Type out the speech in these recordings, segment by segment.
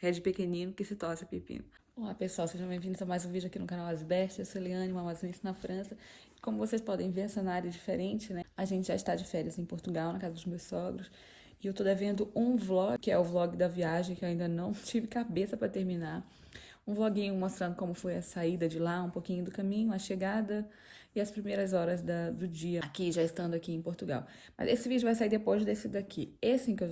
Red pequenino que se torce pepino. Olá pessoal, sejam bem-vindos a mais um vídeo aqui no canal Asbest. Eu sou Eliane, uma amazonense na França. Como vocês podem ver, essa área é diferente, né? A gente já está de férias em Portugal, na casa dos meus sogros. E eu tô devendo um vlog, que é o vlog da viagem, que eu ainda não tive cabeça para terminar. Um vloguinho mostrando como foi a saída de lá, um pouquinho do caminho, a chegada e as primeiras horas do dia, aqui, já estando aqui em Portugal. Mas esse vídeo vai sair depois desse daqui. Esse que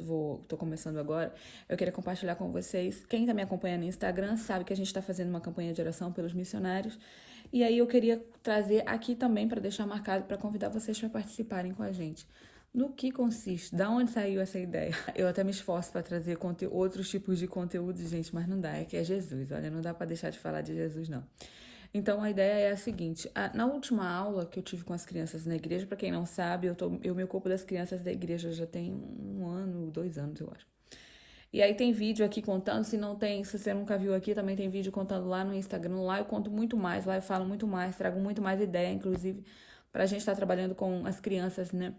tô começando agora, eu queria compartilhar com vocês. Quem tá me acompanhando no Instagram sabe que a gente tá fazendo uma campanha de oração pelos missionários. E aí eu queria trazer aqui também para deixar marcado, para convidar vocês para participarem com a gente. No que consiste? Da onde saiu essa ideia? Eu até me esforço para trazer outros tipos de conteúdo, gente, mas não dá, é que é Jesus. Olha, não dá para deixar de falar de Jesus, não. Então, a ideia é a seguinte. Na última aula que eu tive com as crianças na igreja, para quem não sabe, eu me ocupo das crianças da igreja já tem 1 ano, 2 anos, eu acho. E aí tem vídeo aqui contando, se você nunca viu aqui, também tem vídeo contando lá no Instagram. Lá eu conto muito mais, lá eu falo muito mais, trago muito mais ideia, inclusive, para a gente estar trabalhando com as crianças, né?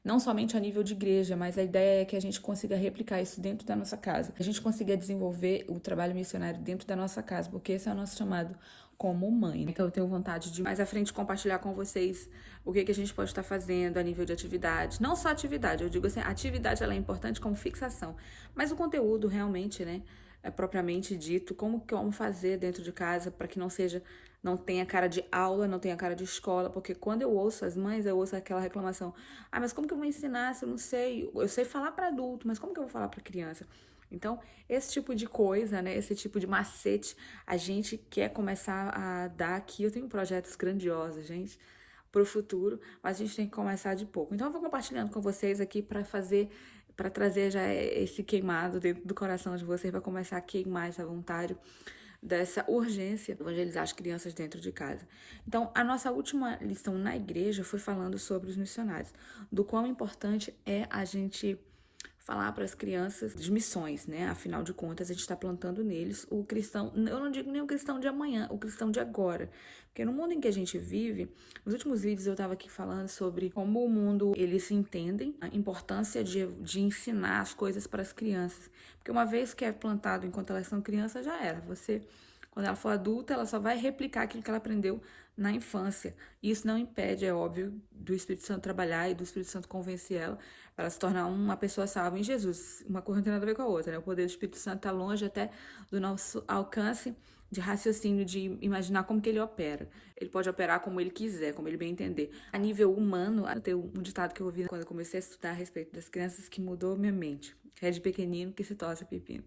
Não somente a nível de igreja, mas a ideia é que a gente consiga replicar isso dentro da nossa casa. A gente consiga desenvolver o trabalho missionário dentro da nossa casa, porque esse é o nosso chamado como mãe. Então eu tenho vontade de mais à frente compartilhar com vocês o que a gente pode estar fazendo a nível de atividade. Não só atividade, eu digo assim, a atividade ela é importante como fixação, mas o conteúdo realmente, né, é propriamente dito, como fazer dentro de casa para que não tenha cara de aula, não tenha cara de escola, porque quando eu ouço as mães, eu ouço aquela reclamação: "Ah, mas como que eu vou ensinar se eu não sei? Eu sei falar para adulto, mas como que eu vou falar para criança?" Então, esse tipo de coisa, né, esse tipo de macete, a gente quer começar a dar aqui. Eu tenho projetos grandiosos, gente, para o futuro, mas a gente tem que começar de pouco. Então, eu vou compartilhando com vocês aqui para trazer já esse queimado dentro do coração de vocês, para começar a queimar essa vontade dessa urgência de evangelizar as crianças dentro de casa. Então, a nossa última lição na igreja foi falando sobre os missionários, do quão importante é a gente falar para as crianças de missões, né? Afinal de contas, a gente está plantando neles o cristão, eu não digo nem o cristão de amanhã, o cristão de agora. Porque no mundo em que a gente vive, nos últimos vídeos eu estava aqui falando sobre como o mundo, eles se entendem, a importância de ensinar as coisas para as crianças. Porque uma vez que é plantado enquanto elas são crianças, já era. Quando ela for adulta, ela só vai replicar aquilo que ela aprendeu na infância. Isso não impede, é óbvio, do Espírito Santo trabalhar e do Espírito Santo convencer ela para ela se tornar uma pessoa salva em Jesus. Uma coisa não tem nada a ver com a outra, né? O poder do Espírito Santo está longe até do nosso alcance de raciocínio, de imaginar como que ele opera. Ele pode operar como ele quiser, como ele bem entender. A nível humano, tem um ditado que eu ouvi quando eu comecei a estudar a respeito das crianças que mudou minha mente. É de pequenino que se torce pepino.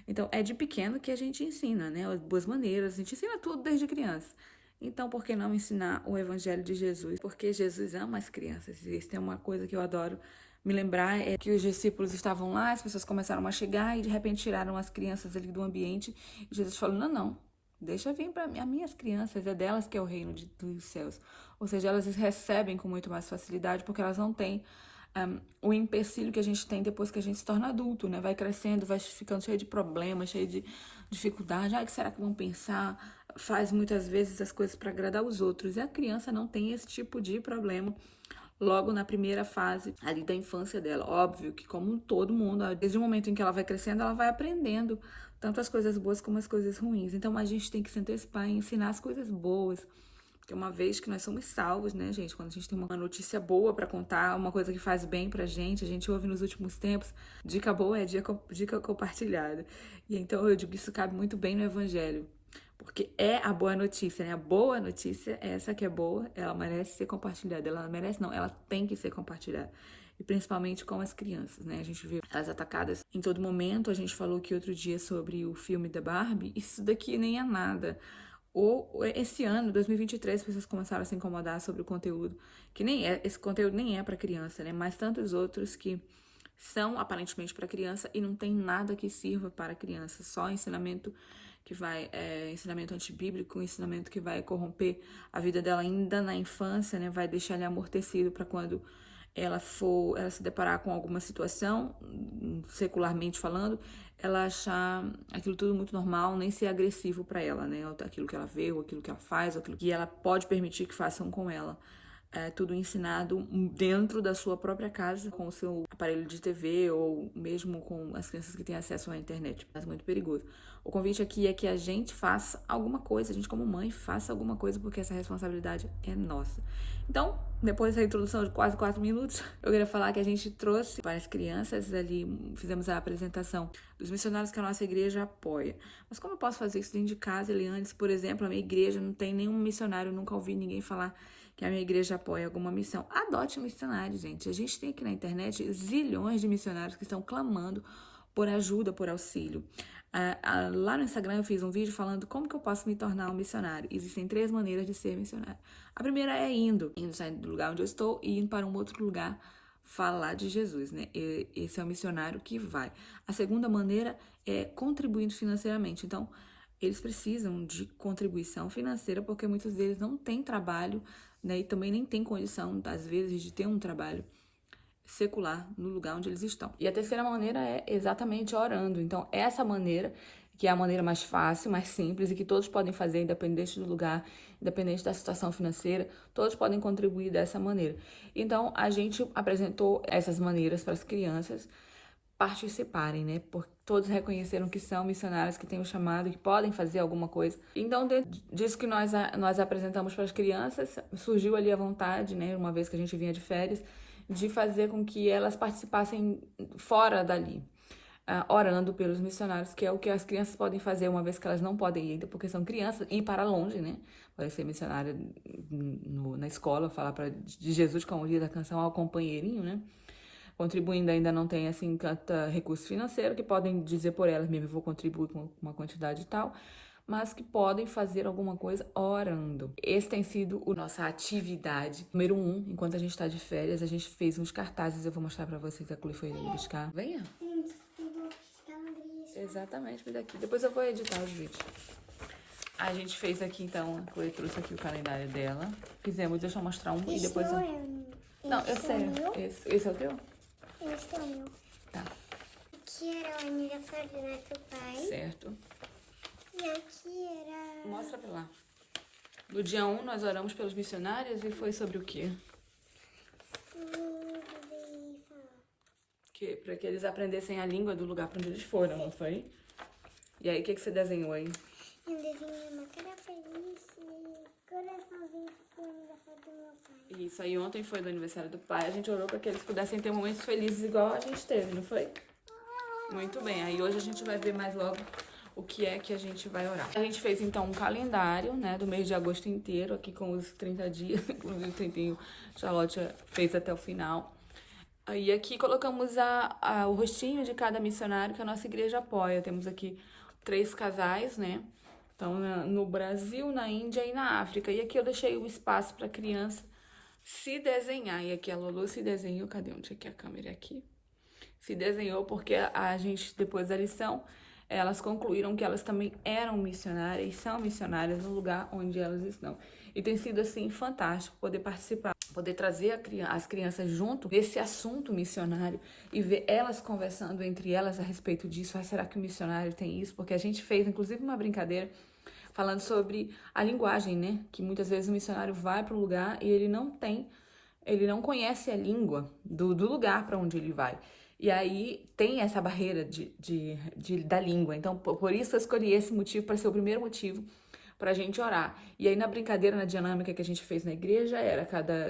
Então, é de pequeno que a gente ensina, né? As boas maneiras, a gente ensina tudo desde criança. Então, por que não ensinar o Evangelho de Jesus? Porque Jesus ama as crianças. E isso é uma coisa que eu adoro me lembrar, é que os discípulos estavam lá, as pessoas começaram a chegar e de repente tiraram as crianças ali do ambiente. E Jesus falou: não, não, deixa vir para as minhas crianças, é delas que é o reino dos céus. Ou seja, elas recebem com muito mais facilidade porque elas não têm o empecilho que a gente tem depois que a gente se torna adulto, né? Vai crescendo, vai ficando cheio de problemas, cheio de dificuldade. O que será que vão pensar? Faz muitas vezes as coisas para agradar os outros. E a criança não tem esse tipo de problema logo na primeira fase ali da infância dela. Óbvio que, como todo mundo, desde o momento em que ela vai crescendo, ela vai aprendendo tanto as coisas boas como as coisas ruins. Então, a gente tem que se antecipar e ensinar as coisas boas. Porque uma vez que nós somos salvos, né, gente? Quando a gente tem uma notícia boa para contar, uma coisa que faz bem pra gente, a gente ouve nos últimos tempos, dica boa é dica compartilhada. E então eu digo que isso cabe muito bem no Evangelho. Porque é a boa notícia, né? A boa notícia, essa que é boa, ela merece ser compartilhada. Ela merece não, ela tem que ser compartilhada. E principalmente com as crianças, né? A gente vê elas atacadas em todo momento. A gente falou aqui outro dia sobre o filme da Barbie. Isso daqui nem é nada. Ou esse ano, 2023, as pessoas começaram a se incomodar sobre o conteúdo, que nem é, esse conteúdo nem é para criança, né? Mas tantos outros que são aparentemente para criança e não tem nada que sirva para criança, só ensinamento que vai, ensinamento antibíblico, ensinamento que vai corromper a vida dela ainda na infância, né? Vai deixar ele amortecido para quando ela se deparar com alguma situação, secularmente falando, ela achar aquilo tudo muito normal, nem ser agressivo para ela, né? Aquilo que ela vê, ou aquilo que ela faz, ou aquilo que ela pode permitir que façam com ela. tudo ensinado dentro da sua própria casa, com o seu aparelho de TV ou mesmo com as crianças que têm acesso à internet. É muito perigoso. O convite aqui é que a gente faça alguma coisa, a gente como mãe faça alguma coisa, porque essa responsabilidade é nossa. Então, depois dessa introdução de quase 4 minutos, eu queria falar que a gente trouxe para as crianças ali, fizemos a apresentação dos missionários que a nossa igreja apoia. Mas como eu posso fazer isso dentro de casa, Eliane? Se, por exemplo, a minha igreja não tem nenhum missionário, nunca ouvi ninguém falar que a minha igreja apoia alguma missão. Adote um missionário, gente. A gente tem aqui na internet zilhões de missionários que estão clamando por ajuda, por auxílio. Lá no Instagram eu fiz um vídeo falando como que eu posso me tornar um missionário. Existem 3 maneiras de ser missionário. A primeira é indo saindo do lugar onde eu estou e indo para um outro lugar falar de Jesus, né? Esse é o missionário que vai. A segunda maneira é contribuindo financeiramente. Então, eles precisam de contribuição financeira porque muitos deles não têm trabalho, né? E também nem têm condição, às vezes, de ter um trabalho secular no lugar onde eles estão. E a terceira maneira é exatamente orando. Então, essa maneira, que é a maneira mais fácil, mais simples e que todos podem fazer, independente do lugar, independente da situação financeira, todos podem contribuir dessa maneira. Então, a gente apresentou essas maneiras para as crianças participarem, né? Porque todos reconheceram que são missionários, que têm o chamado, que podem fazer alguma coisa. Então, dentro disso que nós apresentamos para as crianças, surgiu ali a vontade, né? Uma vez que a gente vinha de férias, de fazer com que elas participassem fora dali, orando pelos missionários, que é o que as crianças podem fazer uma vez que elas não podem ir ainda, porque são crianças, ir para longe, né? Podem ser missionária na escola, falar de Jesus, como diz a canção, ao companheirinho, né? Contribuindo ainda não tem, assim, tanta recurso financeiro, que podem dizer por elas mesmo, vou contribuir com uma quantidade e tal, mas que podem fazer alguma coisa orando. Esse tem sido a nossa atividade. Número 1, enquanto a gente está de férias, a gente fez uns cartazes, eu vou mostrar pra vocês, a Chloe foi ali buscar. Venha. Exatamente, me daqui. Depois eu vou editar os vídeos. A gente fez aqui, então, a Chloe trouxe aqui o calendário dela. Fizemos, deixa eu mostrar um e depois... Não, eu sei. Esse é o teu? Esse é o meu. Tá. Aqui era o aniversário do nosso pai. Certo. E aqui era... Mostra pra lá. No dia 1, nós oramos pelos missionários e foi sobre o quê? Para que eles aprendessem a língua do lugar para onde eles foram, não foi? E aí, o que você desenhou aí? Eu desenhei uma cara feliz e coraçãozinho pro aniversário do meu pai. Isso aí, ontem foi do aniversário do pai. A gente orou para que eles pudessem ter momentos felizes igual a gente teve, não foi? Muito bem. Aí hoje a gente vai ver mais logo o que é que a gente vai orar. A gente fez então um calendário, né, do mês de agosto inteiro, aqui com os 30 dias, inclusive o tempinho Charlotte fez até o final. E aqui colocamos o rostinho de cada missionário que a nossa igreja apoia. Temos aqui 3 casais, né? Então, no Brasil, na Índia e na África. E aqui eu deixei o espaço para a criança se desenhar. E aqui a Lulu se desenhou. Cadê? Onde é que a câmera é aqui? Se desenhou porque a gente, depois da lição, elas concluíram que elas também eram missionárias e são missionárias no lugar onde elas estão. E tem sido, assim, fantástico poder participar, poder trazer as crianças junto desse assunto missionário e ver elas conversando entre elas a respeito disso. Ah, será que o missionário tem isso? Porque a gente fez, inclusive, uma brincadeira falando sobre a linguagem, né? Que muitas vezes o missionário vai para um lugar e ele não conhece a língua do lugar para onde ele vai. E aí tem essa barreira da língua. Então, por isso eu escolhi esse motivo para ser o primeiro motivo pra gente orar. E aí na brincadeira, na dinâmica que a gente fez na igreja,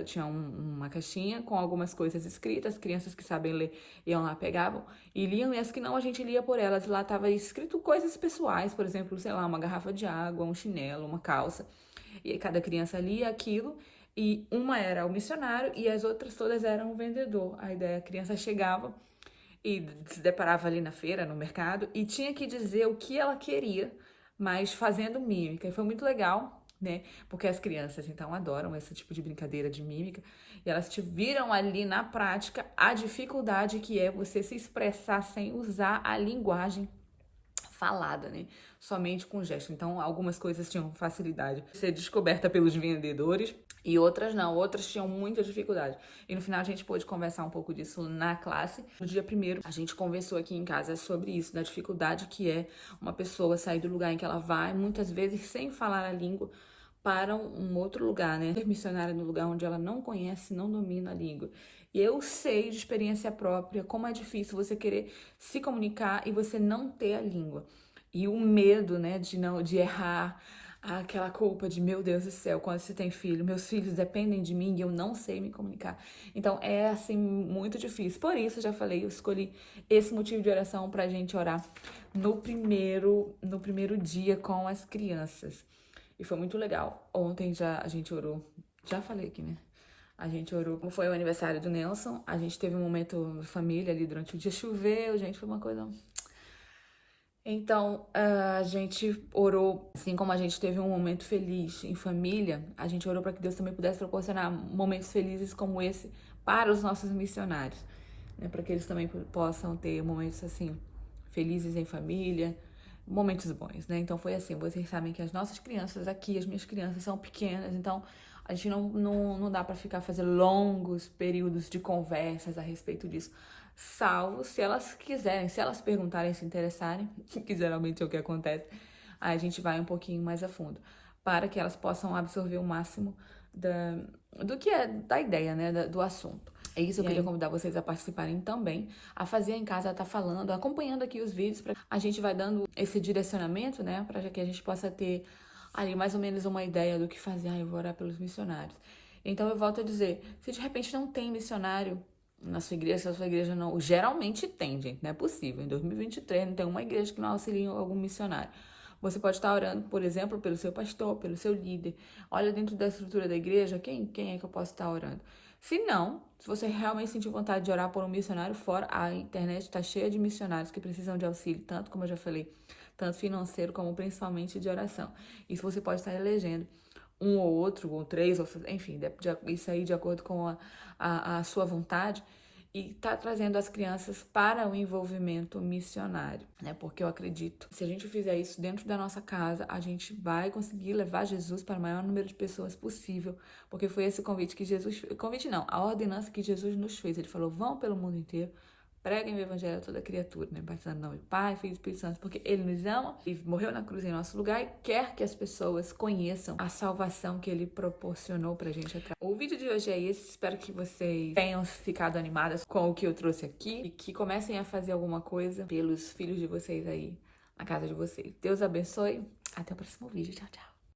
tinha uma caixinha com algumas coisas escritas, crianças que sabem ler iam lá, pegavam e liam, e as que não a gente lia por elas. Lá tava escrito coisas pessoais, por exemplo, sei lá, uma garrafa de água, um chinelo, uma calça. E aí cada criança lia aquilo, e uma era o missionário e as outras todas eram o vendedor. A ideia, a criança chegava e se deparava ali na feira, no mercado, e tinha que dizer o que ela queria, mas fazendo mímica. E foi muito legal, né? Porque as crianças, então, adoram esse tipo de brincadeira de mímica. E elas te viram ali na prática a dificuldade que é você se expressar sem usar a linguagem falada, né? Somente com gesto. Então, algumas coisas tinham facilidade de ser descoberta pelos vendedores e outras não. Outras tinham muita dificuldade. E no final a gente pôde conversar um pouco disso na classe. No dia 1º, a gente conversou aqui em casa sobre isso, da dificuldade que é uma pessoa sair do lugar em que ela vai, muitas vezes sem falar a língua, para um outro lugar, né? Ser missionária no lugar onde ela não conhece, não domina a língua. E eu sei de experiência própria como é difícil você querer se comunicar e você não ter a língua. E o medo, né, de errar, aquela culpa de, meu Deus do céu, quando você tem filho, meus filhos dependem de mim e eu não sei me comunicar. Então é assim muito difícil. Por isso, eu já falei, eu escolhi esse motivo de oração pra gente orar no primeiro dia com as crianças. E foi muito legal. Ontem a gente orou. Já falei aqui, né? A gente orou. Como foi o aniversário do Nelson, a gente teve um momento de família ali durante o dia. Choveu, gente, foi uma coisa. Então, a gente orou, assim como a gente teve um momento feliz em família, a gente orou para que Deus também pudesse proporcionar momentos felizes como esse para os nossos missionários, né? Para que eles também possam ter momentos assim felizes em família, momentos bons, né? Então foi assim, vocês sabem que as nossas crianças aqui, as minhas crianças são pequenas, então a gente não dá para ficar fazendo longos períodos de conversas a respeito disso, salvo se elas quiserem, se elas perguntarem, se interessarem, que geralmente é o que acontece, aí a gente vai um pouquinho mais a fundo, para que elas possam absorver o máximo do que é da ideia, né, do assunto. É isso, eu queria convidar vocês a participarem também, a fazer em casa, a estar falando, acompanhando aqui os vídeos, pra... a gente vai dando esse direcionamento, né, para que a gente possa ter ali mais ou menos uma ideia do que fazer. Eu vou orar pelos missionários. Então eu volto a dizer, se de repente não tem missionário na sua igreja, se a sua igreja não... Geralmente tem, gente, não é possível. Em 2023 não tem uma igreja que não auxilie algum missionário. Você pode estar orando, por exemplo, pelo seu pastor, pelo seu líder. Olha dentro da estrutura da igreja, quem é que eu posso estar orando? Se não, se você realmente sentir vontade de orar por um missionário fora, a internet está cheia de missionários que precisam de auxílio, tanto como eu já falei, tanto financeiro como principalmente de oração. Isso você pode estar elegendo um ou outro, ou três, ou, enfim, isso aí de acordo com a sua vontade, e tá trazendo as crianças para o envolvimento missionário, né? Porque eu acredito, se a gente fizer isso dentro da nossa casa, a gente vai conseguir levar Jesus para o maior número de pessoas possível, porque foi esse convite que Jesus, convite não, a ordenança que Jesus nos fez. Ele falou: vão pelo mundo inteiro, preguem o evangelho a toda criatura, né? Batizando em nome do Pai, Filho e Espírito Santo, porque Ele nos ama e morreu na cruz em nosso lugar e quer que as pessoas conheçam a salvação que Ele proporcionou pra gente. O vídeo de hoje é esse, espero que vocês tenham ficado animadas com o que eu trouxe aqui e que comecem a fazer alguma coisa pelos filhos de vocês aí, na casa de vocês. Deus abençoe, até o próximo vídeo, tchau, tchau.